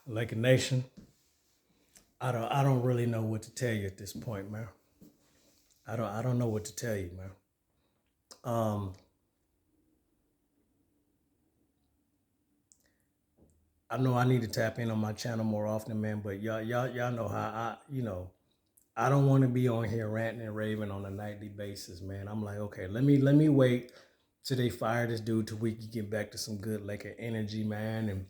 Laker Nation, I don't really know what to tell you at this point, man. I don't know what to tell you, man. Um, I know I need to tap in on my channel more often, man. But y'all know how I don't want to be on here ranting and raving on a nightly basis, man. I'm like, okay, let me wait till they fire this dude till we can get back to some good Laker energy, man, and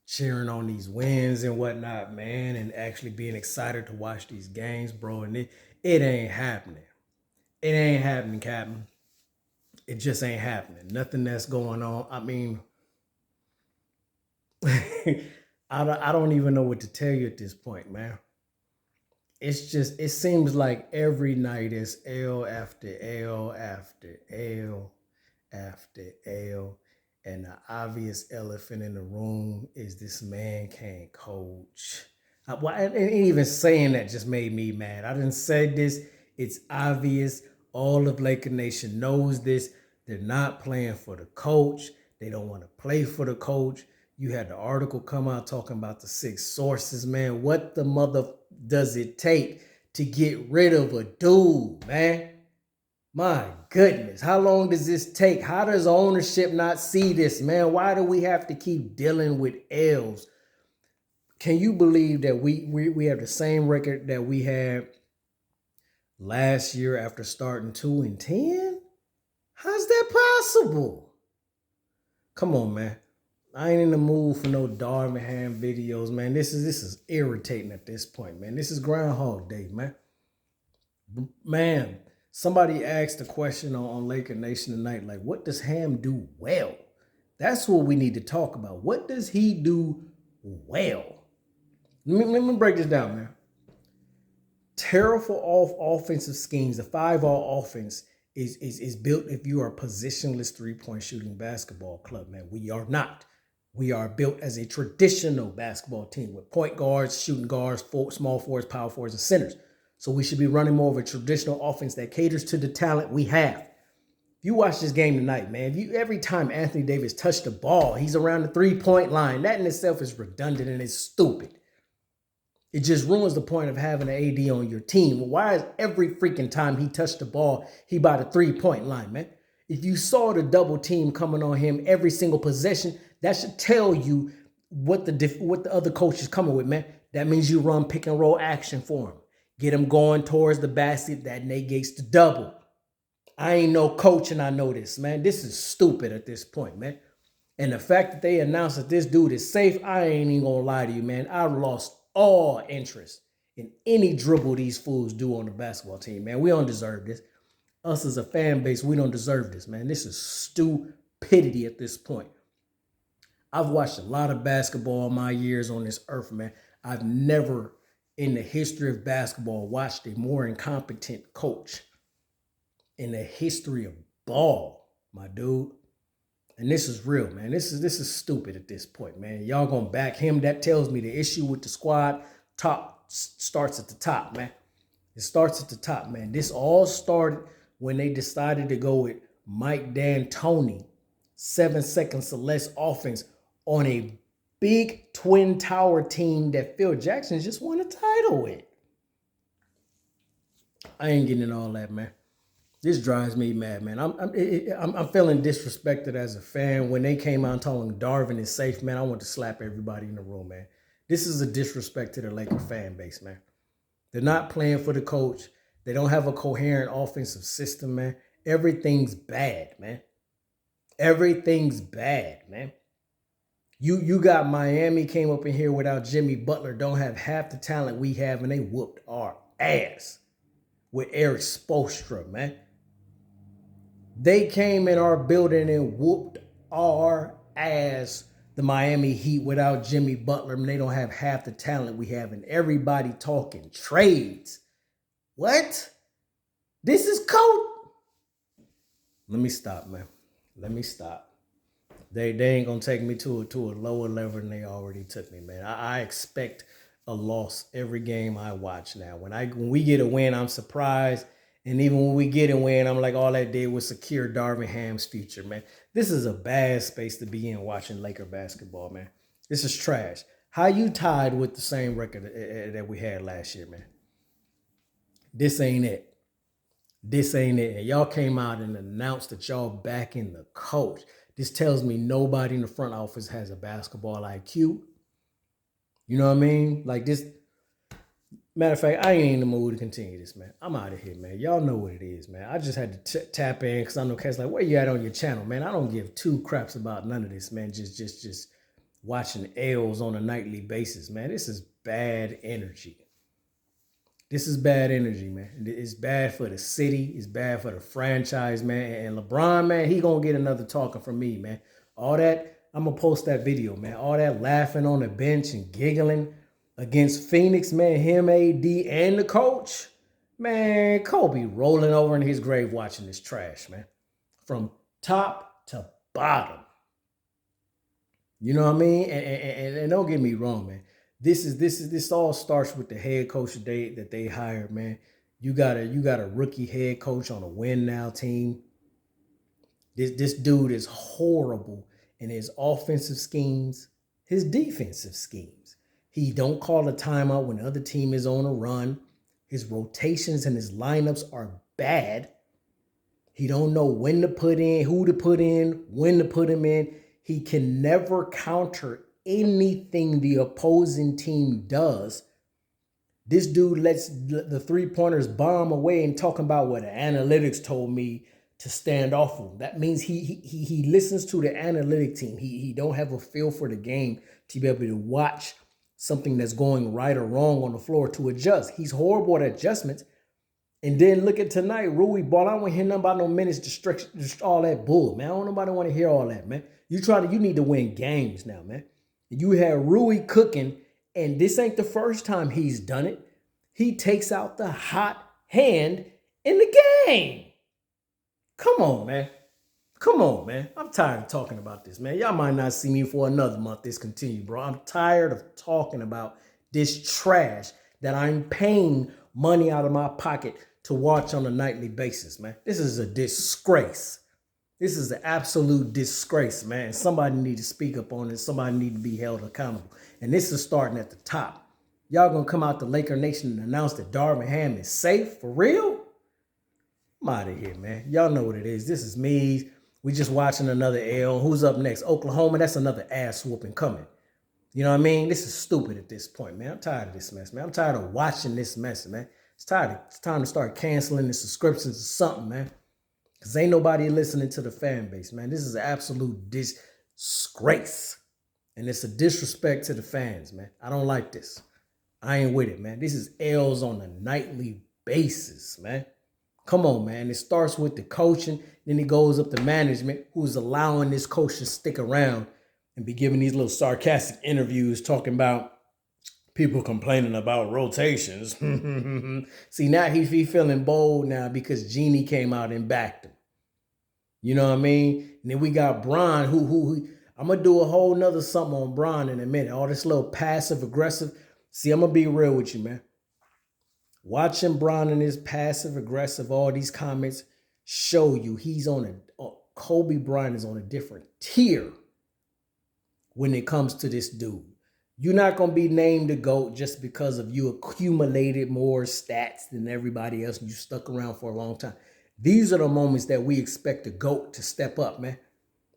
cheering on these wins and whatnot, man, and actually being excited to watch these games, bro. And it ain't happening. It ain't happening, Captain. It just ain't happening. Nothing that's going on. I mean, I don't even know what to tell you at this point, man. It's just it seems like every night is L after L after L after L. And the obvious elephant in the room is this man can't coach. And even saying that just made me mad. I didn't say this. It's obvious. All of Laker Nation knows this. They're not playing for the coach. They don't want to play for the coach. You had the article come out talking about the six sources, man. What the mother does it take to get rid of a dude, man? My goodness, how long does this take? How does ownership not see this, man? Why do we have to keep dealing with L's? Can you believe that we have the same record that we had last year after starting 2-10? How's that possible? Come on, man. I ain't in the mood for no Darvingham videos, man. This is irritating at this point, man. This is Groundhog Day, man. Man, somebody asked a question on Laker Nation tonight, like, what does Ham do well? That's what we need to talk about. What does he do well? Let me break this down, man. Terrible offensive schemes. The 5-all offense is built if you are a positionless three-point shooting basketball club, man. We are not. We are built as a traditional basketball team with point guards, shooting guards, small forwards, power forwards, and centers. So we should be running more of a traditional offense that caters to the talent we have. If you watch this game tonight, man, every time Anthony Davis touched the ball, he's around the three-point line. That in itself is redundant and it's stupid. It just ruins the point of having an AD on your team. Why is every freaking time he touched the ball, he by the three-point line, man? If you saw the double team coming on him every single possession, that should tell you what the other coach is coming with, man. That means you run pick and roll action for him. Get him going towards the basket. That negates the double. I ain't no coach and I know this, man. This is stupid at this point, man. And the fact that they announced that this dude is safe, I ain't even gonna lie to you, man. I lost all interest in any dribble these fools do on the basketball team, man. We don't deserve this. Us as a fan base, we don't deserve this, man. This is stupidity at this point. I've watched a lot of basketball in my years on this earth, man. I've never in the history of basketball watched a more incompetent coach in the history of ball, my dude. And this is real, man. This is stupid at this point, man. Y'all gonna back him. That tells me the issue with the squad starts at the top, man. It starts at the top, man. This all started when they decided to go with Mike D'Antoni, 7 seconds or less offense on a big twin tower team that Phil Jackson just won a title with. I ain't getting all that, man. This drives me mad, man. I'm feeling disrespected as a fan. When they came out and told him Darvin is safe, man, I want to slap everybody in the room, man. This is a disrespect to the Laker fan base, man. They're not playing for the coach. They don't have a coherent offensive system, man. Everything's bad, man. Everything's bad, man. You got Miami came up in here without Jimmy Butler, don't have half the talent we have, and they whooped our ass with Eric Spoelstra, man. They came in our building and whooped our ass, the Miami Heat, without Jimmy Butler. And they don't have half the talent we have, and everybody talking trades. What? This is cold. Let me stop, man. Let me stop. They ain't gonna take me to a lower level than they already took me, man. I expect a loss every game I watch now. When we get a win, I'm surprised. And even when we get a win, I'm like, all that did was secure Darvingham's future, man. This is a bad space to be in watching Laker basketball, man. This is trash. How you tied with the same record that we had last year, man? This ain't it. This ain't it. And y'all came out and announced that y'all back in the coach. This tells me nobody in the front office has a basketball IQ. You know what I mean? Like this. Matter of fact, I ain't in the mood to continue this, man. I'm out of here, man. Y'all know what it is, man. I just had to tap in because I know Cat's like, where you at on your channel, man? I don't give two craps about none of this, man. Just watching L's on a nightly basis, man. This is bad energy. This is bad energy, man. It's bad for the city. It's bad for the franchise, man. And LeBron, man, he gonna get another talking from me, man. All that, I'm gonna post that video, man. All that laughing on the bench and giggling against Phoenix, man, him, AD, and the coach. Man, Kobe rolling over in his grave watching this trash, man. From top to bottom. You know what I mean? And don't get me wrong, man. This all starts with the head coach that they hired, man. You got a rookie head coach on a win now team. This dude is horrible in his offensive schemes, his defensive schemes. He don't call a timeout when the other team is on a run. His rotations and his lineups are bad. He don't know when to put in, who to put in, when to put him in. He can never counter anything the opposing team does. This dude lets the three-pointers bomb away and talking about what the analytics told me to stand off of. That means he listens to the analytic team. He don't have a feel for the game to be able to watch something that's going right or wrong on the floor to adjust. He's horrible at adjustments. And then look at tonight, Rui ball. I don't want to hear nothing about no minutes distraction, just all that bull, man. I don't nobody want to hear all that, man. You need to win games now, man. You have Rui cooking, and this ain't the first time he's done it. He takes out the hot hand in the game. Come on, man. Come on, man. I'm tired of talking about this, man. Y'all might not see me for another month. This continue, bro. I'm tired of talking about this trash that I'm paying money out of my pocket to watch on a nightly basis, man. This is a disgrace. This is an absolute disgrace, man. Somebody need to speak up on it. Somebody need to be held accountable. And this is starting at the top. Y'all gonna come out to Laker Nation and announce that Darvin Ham is safe? For real? I'm out of here, man. Y'all know what it is. This is me. We just watching another L. Who's up next? Oklahoma. That's another ass whooping coming. You know what I mean? This is stupid at this point, man. I'm tired of this mess, man. I'm tired of watching this mess, man. It's time to start canceling the subscriptions or something, man. Because ain't nobody listening to the fan base, man. This is an absolute disgrace. And it's a disrespect to the fans, man. I don't like this. I ain't with it, man. This is L's on a nightly basis, man. Come on, man. It starts with the coaching. Then it goes up to management, who's allowing this coach to stick around and be giving these little sarcastic interviews talking about people complaining about rotations. See, now he feeling bold now because Jeannie came out and backed him. You know what I mean? And then we got Bron, who I'm going to do a whole nother something on Bron in a minute. All this little passive aggressive. See, I'm going to be real with you, man. Watching Bron and his passive aggressive, all these comments show you he's on Kobe Bryant is on a different tier when it comes to this dude. You're not going to be named the GOAT just because of you accumulated more stats than everybody else and you stuck around for a long time. These are the moments that we expect the GOAT to step up, man.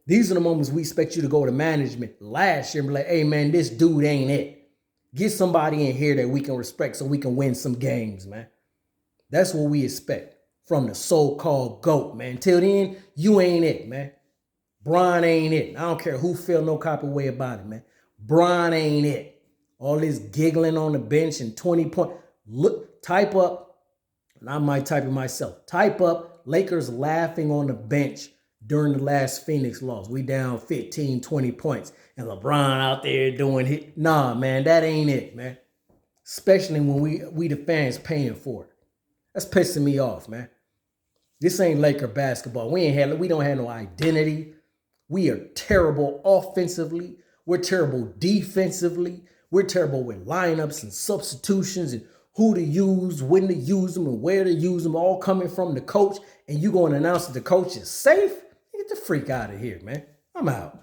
These are the moments we expect you to go to management last year and be like, hey, man, this dude ain't it. Get somebody in here that we can respect so we can win some games, man. That's what we expect from the so-called GOAT, man. Till then, you ain't it, man. Bron ain't it. I don't care who feel no type of way about it, man. Bron ain't it. All this giggling on the bench and 20 point. Look, type up, and I might type it myself. Type up Lakers laughing on the bench during the last Phoenix loss. We down 15, 20 points. And LeBron out there doing it. Nah, man, that ain't it, man. Especially when we the fans paying for it. That's pissing me off, man. This ain't Laker basketball. We don't have no identity. We are terrible offensively. We're terrible defensively. We're terrible with lineups and substitutions and who to use, when to use them, and where to use them, all coming from the coach. And you going to announce that the coach is safe? Get the freak out of here, man. I'm out.